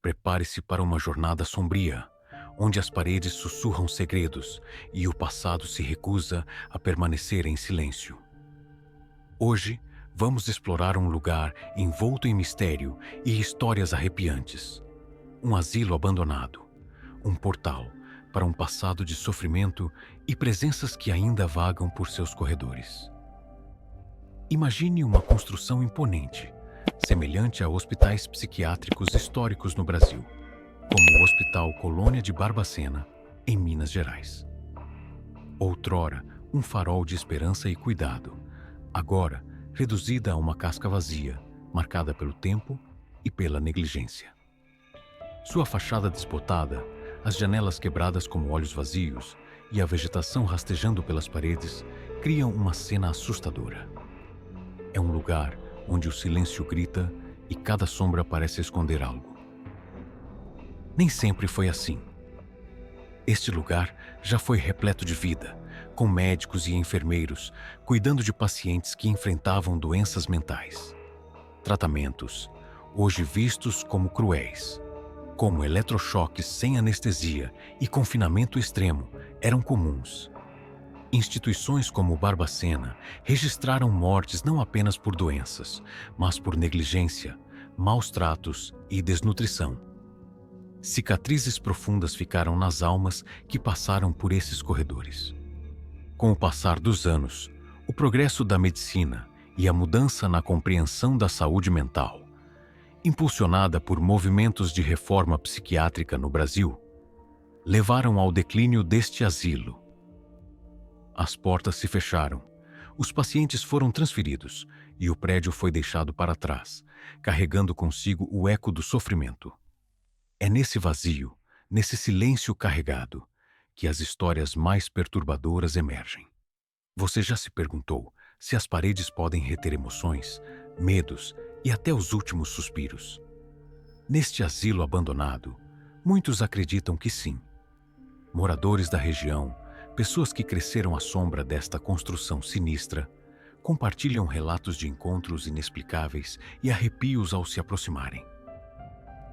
Prepare-se para uma jornada sombria, onde as paredes sussurram segredos e o passado se recusa a permanecer em silêncio. Hoje, vamos explorar um lugar envolto em mistério e histórias arrepiantes. Um asilo abandonado, um portal para um passado de sofrimento e presenças que ainda vagam por seus corredores. Imagine uma construção imponente, semelhante a hospitais psiquiátricos históricos no Brasil, como o Hospital Colônia de Barbacena, em Minas Gerais. Outrora, um farol de esperança e cuidado, agora reduzida a uma casca vazia, marcada pelo tempo e pela negligência. Sua fachada desbotada, as janelas quebradas como olhos vazios e a vegetação rastejando pelas paredes criam uma cena assustadora. É um lugar onde o silêncio grita e cada sombra parece esconder algo. Nem sempre foi assim. Este lugar já foi repleto de vida, com médicos e enfermeiros cuidando de pacientes que enfrentavam doenças mentais. Tratamentos, hoje vistos como cruéis, como eletrochoques sem anestesia e confinamento extremo, eram comuns. Instituições como Barbacena registraram mortes não apenas por doenças, mas por negligência, maus tratos e desnutrição. Cicatrizes profundas ficaram nas almas que passaram por esses corredores. Com o passar dos anos, o progresso da medicina e a mudança na compreensão da saúde mental, impulsionada por movimentos de reforma psiquiátrica no Brasil, levaram ao declínio deste asilo. As portas se fecharam, os pacientes foram transferidos e o prédio foi deixado para trás, carregando consigo o eco do sofrimento. É nesse vazio, nesse silêncio carregado, que as histórias mais perturbadoras emergem. Você já se perguntou se as paredes podem reter emoções, medos e até os últimos suspiros? Neste asilo abandonado, muitos acreditam que sim. Moradores da região, pessoas que cresceram à sombra desta construção sinistra, compartilham relatos de encontros inexplicáveis e arrepios ao se aproximarem.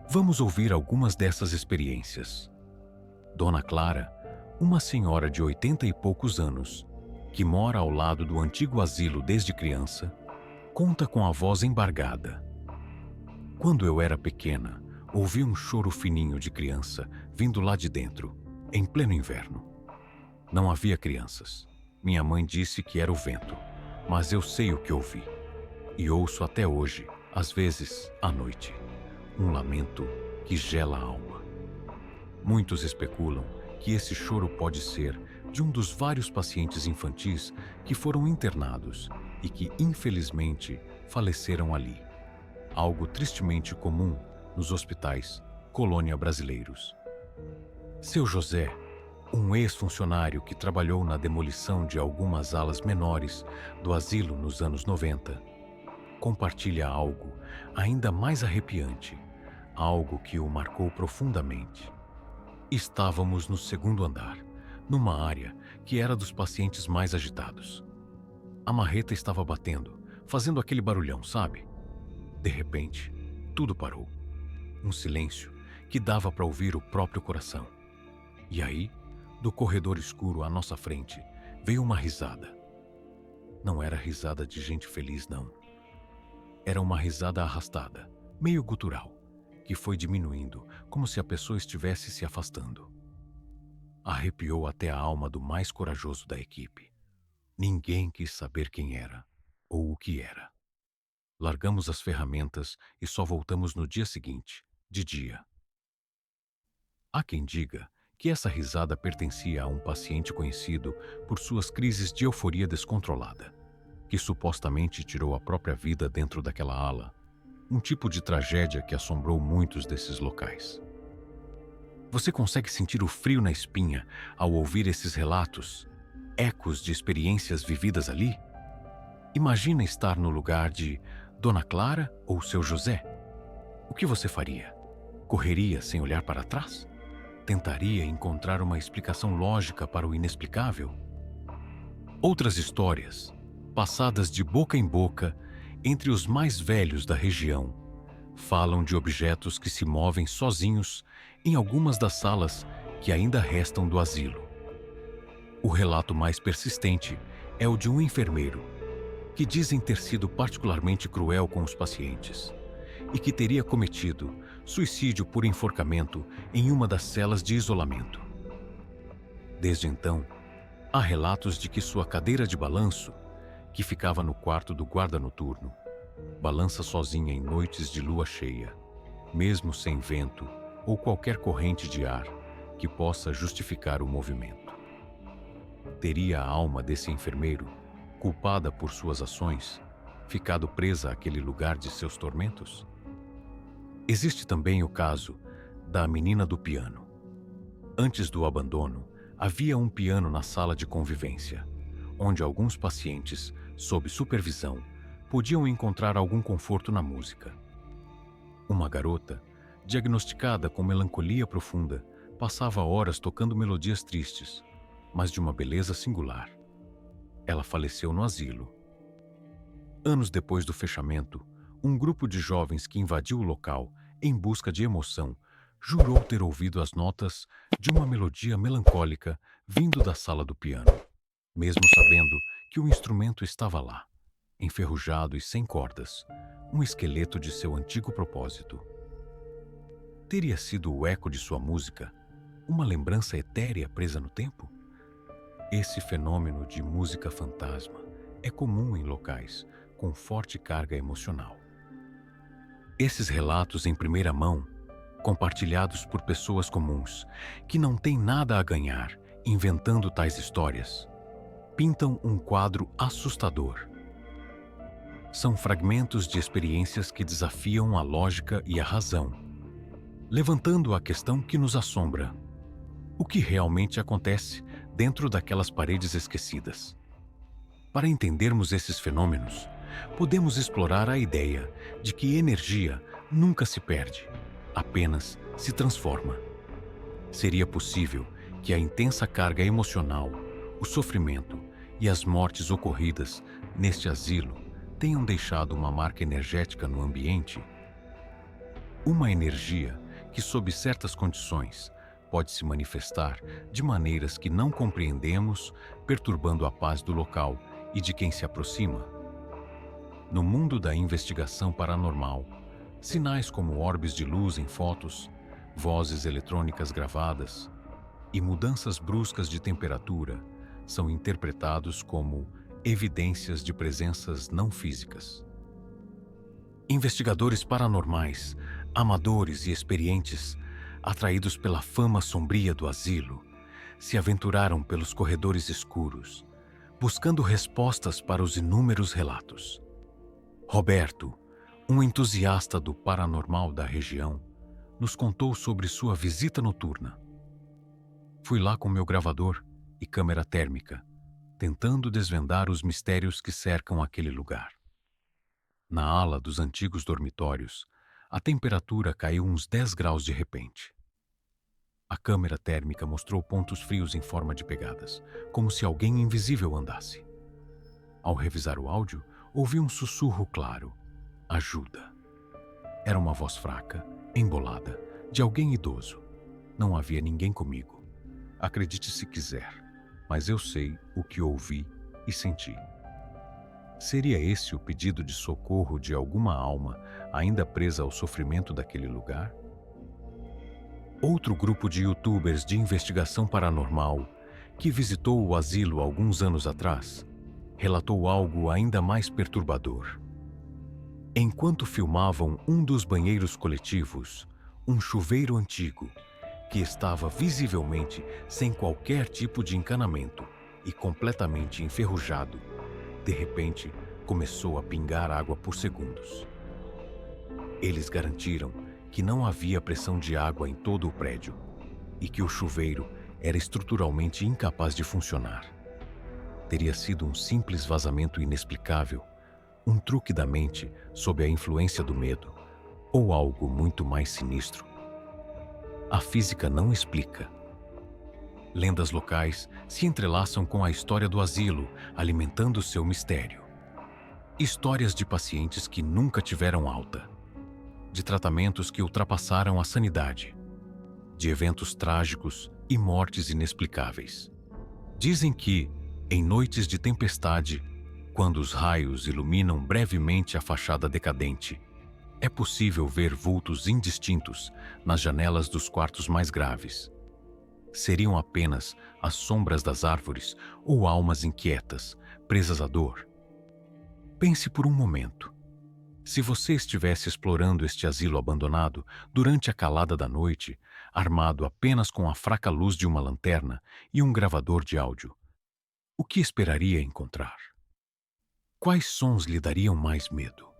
Vamos ouvir algumas dessas experiências. Dona Clara, uma senhora de 80 e poucos anos, que mora ao lado do antigo asilo desde criança, conta com a voz embargada. Quando eu era pequena, ouvi um choro fininho de criança vindo lá de dentro, em pleno inverno. Não havia crianças. Minha mãe disse que era o vento, mas eu sei o que ouvi. E ouço até hoje, às vezes, à noite, um lamento que gela a alma. Muitos especulam que esse choro pode ser de um dos vários pacientes infantis que foram internados e que, infelizmente, faleceram ali. Algo tristemente comum nos hospitais colônia brasileiros. Seu José, um ex-funcionário que trabalhou na demolição de algumas alas menores do asilo nos anos 90, compartilha algo ainda mais arrepiante, algo que o marcou profundamente. Estávamos no segundo andar, numa área que era dos pacientes mais agitados. A marreta estava batendo, fazendo aquele barulhão, sabe? De repente, tudo parou. Um silêncio que dava para ouvir o próprio coração. E aí, do corredor escuro à nossa frente, veio uma risada. Não era risada de gente feliz, não. Era uma risada arrastada, meio gutural, que foi diminuindo, como se a pessoa estivesse se afastando. Arrepiou até a alma do mais corajoso da equipe. Ninguém quis saber quem era ou o que era. Largamos as ferramentas e só voltamos no dia seguinte, de dia. Há quem diga que essa risada pertencia a um paciente conhecido por suas crises de euforia descontrolada, que supostamente tirou a própria vida dentro daquela ala, um tipo de tragédia que assombrou muitos desses locais. Você consegue sentir o frio na espinha ao ouvir esses relatos, ecos de experiências vividas ali? Imagina estar no lugar de Dona Clara ou seu José. O que você faria? Correria sem olhar para trás? Tentaria encontrar uma explicação lógica para o inexplicável? Outras histórias, passadas de boca em boca entre os mais velhos da região, falam de objetos que se movem sozinhos em algumas das salas que ainda restam do asilo. O relato mais persistente é o de um enfermeiro, que dizem ter sido particularmente cruel com os pacientes e que teria cometido suicídio por enforcamento em uma das celas de isolamento. Desde então, há relatos de que sua cadeira de balanço, que ficava no quarto do guarda noturno, balança sozinha em noites de lua cheia, mesmo sem vento ou qualquer corrente de ar que possa justificar o movimento. Teria a alma desse enfermeiro, culpada por suas ações, ficado presa àquele lugar de seus tormentos? Existe também o caso da menina do piano. Antes do abandono, havia um piano na sala de convivência, onde alguns pacientes, sob supervisão, podiam encontrar algum conforto na música. Uma garota, diagnosticada com melancolia profunda, passava horas tocando melodias tristes, mas de uma beleza singular. Ela faleceu no asilo. Anos depois do fechamento, um grupo de jovens que invadiu o local em busca de emoção jurou ter ouvido as notas de uma melodia melancólica vindo da sala do piano, mesmo sabendo que o instrumento estava lá, enferrujado e sem cordas, um esqueleto de seu antigo propósito. Teria sido o eco de sua música, uma lembrança etérea presa no tempo? Esse fenômeno de música fantasma é comum em locais com forte carga emocional. Esses relatos em primeira mão, compartilhados por pessoas comuns que não têm nada a ganhar inventando tais histórias, pintam um quadro assustador. São fragmentos de experiências que desafiam a lógica e a razão, levantando a questão que nos assombra: o que realmente acontece dentro daquelas paredes esquecidas? Para entendermos esses fenômenos, podemos explorar a ideia de que energia nunca se perde, apenas se transforma. Seria possível que a intensa carga emocional, o sofrimento e as mortes ocorridas neste asilo tenham deixado uma marca energética no ambiente? Uma energia que, sob certas condições, pode se manifestar de maneiras que não compreendemos, perturbando a paz do local e de quem se aproxima. No mundo da investigação paranormal, sinais como orbes de luz em fotos, vozes eletrônicas gravadas e mudanças bruscas de temperatura são interpretados como evidências de presenças não físicas. Investigadores paranormais, amadores e experientes, atraídos pela fama sombria do asilo, se aventuraram pelos corredores escuros, buscando respostas para os inúmeros relatos. Roberto, um entusiasta do paranormal da região, nos contou sobre sua visita noturna. Fui lá com meu gravador e câmera térmica, tentando desvendar os mistérios que cercam aquele lugar. Na ala dos antigos dormitórios, a temperatura caiu uns 10 graus de repente. A câmera térmica mostrou pontos frios em forma de pegadas, como se alguém invisível andasse. Ao revisar o áudio, ouvi um sussurro claro: ajuda. Era uma voz fraca, embolada, de alguém idoso. Não havia ninguém comigo. Acredite se quiser, mas eu sei o que ouvi e senti. Seria esse o pedido de socorro de alguma alma ainda presa ao sofrimento daquele lugar? Outro grupo de youtubers de investigação paranormal, que visitou o asilo alguns anos atrás, relatou algo ainda mais perturbador. Enquanto filmavam um dos banheiros coletivos, um chuveiro antigo, que estava visivelmente sem qualquer tipo de encanamento e completamente enferrujado, de repente começou a pingar água por segundos. Eles garantiram que não havia pressão de água em todo o prédio e que o chuveiro era estruturalmente incapaz de funcionar. Teria sido um simples vazamento inexplicável, um truque da mente sob a influência do medo, ou algo muito mais sinistro. A física não explica. Lendas locais se entrelaçam com a história do asilo, alimentando seu mistério. Histórias de pacientes que nunca tiveram alta. de tratamentos que ultrapassaram a sanidade, de eventos trágicos e mortes inexplicáveis. Dizem que, em noites de tempestade, quando os raios iluminam brevemente a fachada decadente, é possível ver vultos indistintos nas janelas dos quartos mais graves. Seriam apenas as sombras das árvores ou almas inquietas, presas à dor? Pense por um momento. Se você estivesse explorando este asilo abandonado durante a calada da noite, armado apenas com a fraca luz de uma lanterna e um gravador de áudio, o que esperaria encontrar? Quais sons lhe dariam mais medo?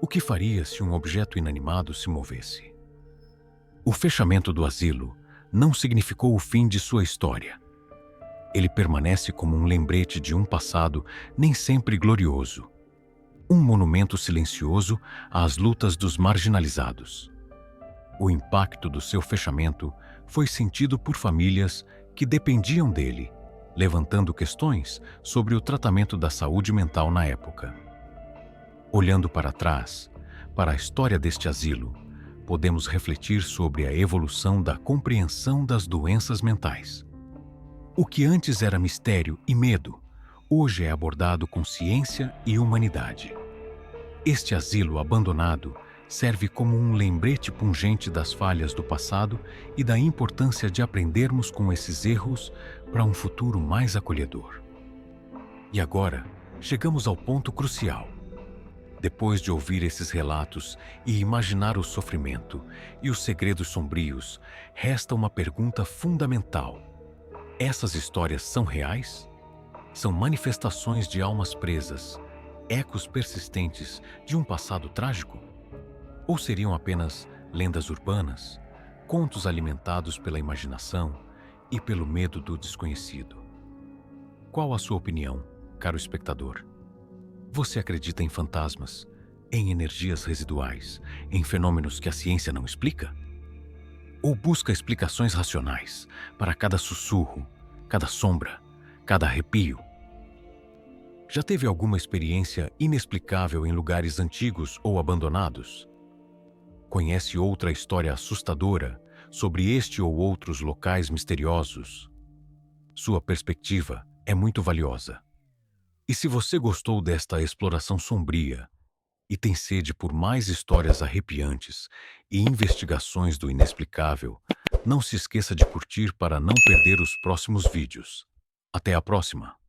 O que faria se um objeto inanimado se movesse? O fechamento do asilo não significou o fim de sua história. Ele permanece como um lembrete de um passado nem sempre glorioso. Um monumento silencioso às lutas dos marginalizados. O impacto do seu fechamento foi sentido por famílias que dependiam dele, levantando questões sobre o tratamento da saúde mental na época. Olhando para trás, para a história deste asilo, podemos refletir sobre a evolução da compreensão das doenças mentais. O que antes era mistério e medo, hoje é abordado com ciência e humanidade. Este asilo abandonado serve como um lembrete pungente das falhas do passado e da importância de aprendermos com esses erros para um futuro mais acolhedor. E agora, chegamos ao ponto crucial. Depois de ouvir esses relatos e imaginar o sofrimento e os segredos sombrios, resta uma pergunta fundamental. Essas histórias são reais? São manifestações de almas presas, ecos persistentes de um passado trágico? Ou seriam apenas lendas urbanas, contos alimentados pela imaginação e pelo medo do desconhecido? Qual a sua opinião, caro espectador? Você acredita em fantasmas, em energias residuais, em fenômenos que a ciência não explica? Ou busca explicações racionais para cada sussurro, cada sombra, cada arrepio? Já teve alguma experiência inexplicável em lugares antigos ou abandonados? Conhece outra história assustadora sobre este ou outros locais misteriosos? Sua perspectiva é muito valiosa. E se você gostou desta exploração sombria e tem sede por mais histórias arrepiantes e investigações do inexplicável, não se esqueça de curtir para não perder os próximos vídeos. Até a próxima!